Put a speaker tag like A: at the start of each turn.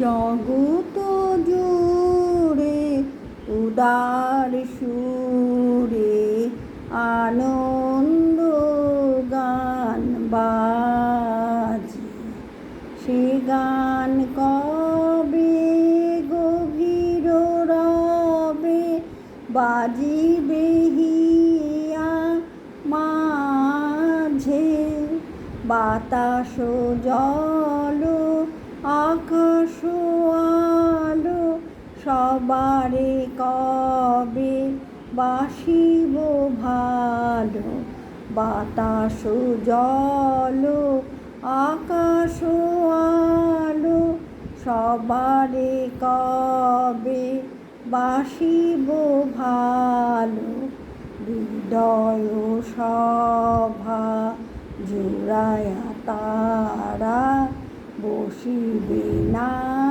A: জগত জুড়ে উদার সুরে আনন্দ গান বাজে, সে গান কবে গভীর রবে বাজিবে হিয়া মাঝে। বাতাস জল আকাশ আলো সবারে কবে বাসিব ভালো। বাতাস জল আকাশ আলো সবারে কবে বাসিব ভালো। হৃদয় সভা জুড়ায়া তারা বসিবে না